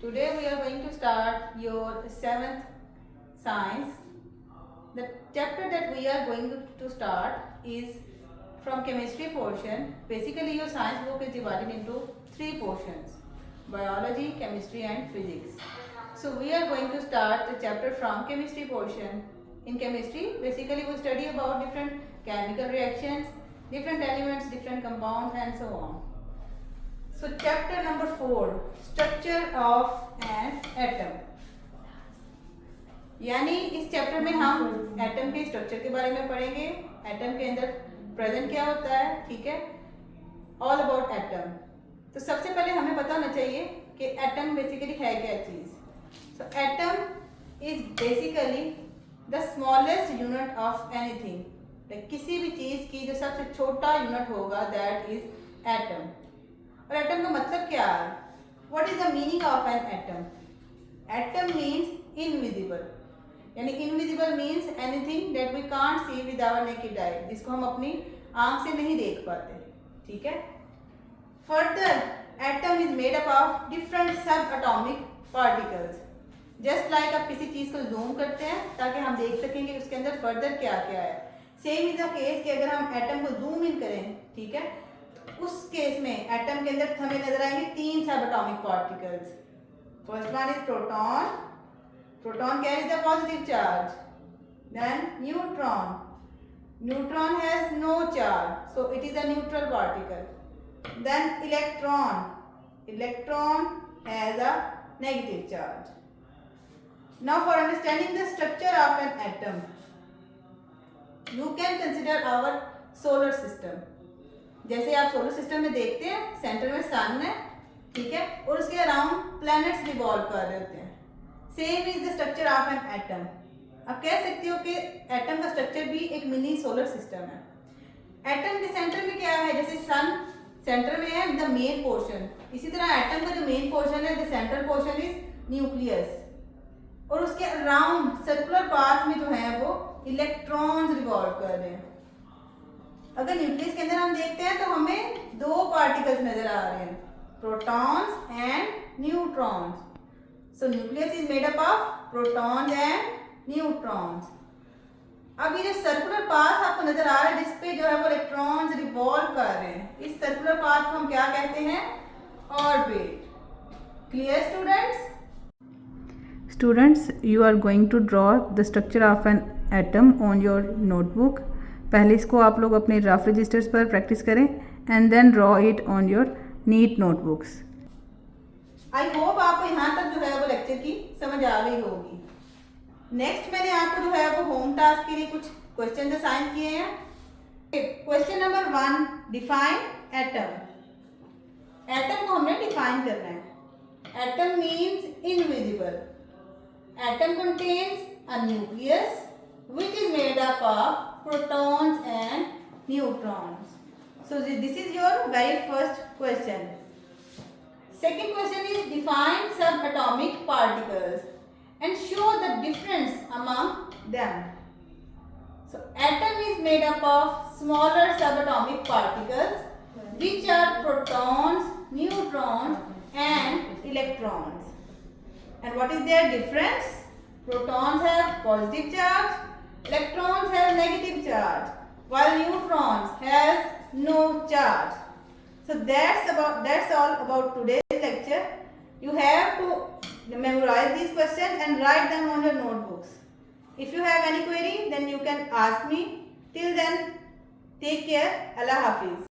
Today we are going to start your 7th science. The chapter that we are going to start is from chemistry portion. Basically your science book is divided into 3 portions: biology, chemistry and physics. So we are going to start the chapter from chemistry portion. In chemistry, basically we study about different chemical reactions, different elements, different compounds and so on. So chapter number 4, structure of an atom. यानी इस chapter में हम atom के structure के बारे में पढ़ेंगे, atom के अंदर प्रेजेंट क्या होता है, ठीक है, ऑल अबाउट एटम. तो सबसे पहले हमें पता होना चाहिए कि एटम बेसिकली है क्या चीज. So atom is basically the smallest unit of anything. किसी भी चीज की जो सबसे छोटा यूनिट होगा दैट इज एटम. और एटम का मतलब क्या है? What is the meaning of an atom? Atom means invisible. यानी invisible means anything that we can't see with our naked eye, जिसको हम अपनी आंख से नहीं देख पाते, ठीक है. Further atom is made up of different सब एटॉमिक पार्टिकल्स. जस्ट लाइक आप किसी चीज को जूम करते हैं ताकि हम देख सकेंगे उसके अंदर फर्दर क्या क्या है. सेम इज द केस कि अगर हम एटम को जूम इन करें, ठीक है, उस केस में एटम के अंदर हमें नजर आएंगे 3 sub atomic particles. First one is proton. Proton carries the positive charge. Then neutron. Neutron has no charge, so it is a neutral particle. Then electron. Electron has a negative charge. Now for understanding the structure of an atom, you can consider our solar system. जैसे आप solar system में देखते हैं, centre में सन है, ठीक है, और उसके अराउंड प्लैनेट्स रिवॉल्व कर रहे होते हैं. Same is the structure of an atom. आप कह सकते हो कि एटम का स्ट्रक्चर भी एक मिनी सोलर सिस्टम है. एटम के सेंटर में क्या है? जैसे सन सेंटर में है द मेन पोर्शन, इसी तरह एटम का जो मेन पोर्शन है the central portion is nucleus, और उसके अराउंड सर्कुलर पाथ में जो है वो इलेक्ट्रॉन्स रिवॉल्व कर रहे हैं. अगर न्यूक्लियस के अंदर हम देखते हैं तो हमें 2 पार्टिकल्स नजर आ रहे हैं, protons and neutrons. So nucleus is made up of protons and neutrons. अब ये जो सर्कुलर पाथ आपको नजर आ रहा है जिस पे जो है वो इलेक्ट्रॉन्स रिवॉल्व कर रहे हैं, इस सर्कुलर पाथ को हम क्या कहते हैं? Orbit. Clear students? Students, you are going to draw the structure of an atom on your notebook. पहले इसको आप लोग अपने रफ रजिस्टर्स पर प्रैक्टिस करें and then draw it on your neat notebooks. I hope आपको यहाँ तक जो है वो लेक्चर की समझ आ गई होगी. नेक्स्ट मैंने आपको जो है वो होम टास्क के लिए कुछ क्वेश्चन असाइन किए हैं. Question number 1, define atom. Atom को हमने डिफाइन करना है. Atom means invisible. Atom contains a nucleus which is made up of protons and neutrons. So this is your very first question. Second question is define subatomic particles and show the difference among them. So atom is made up of smaller subatomic particles which are protons, neutrons and electrons. And what is their difference? Protons have positive charge, electrons have negative charge, while neutrons has no charge. So that's all about today's lecture. You have to memorize these questions and write them on your notebooks. If you have any query, then you can ask me. Till then, take care. Allah Hafiz.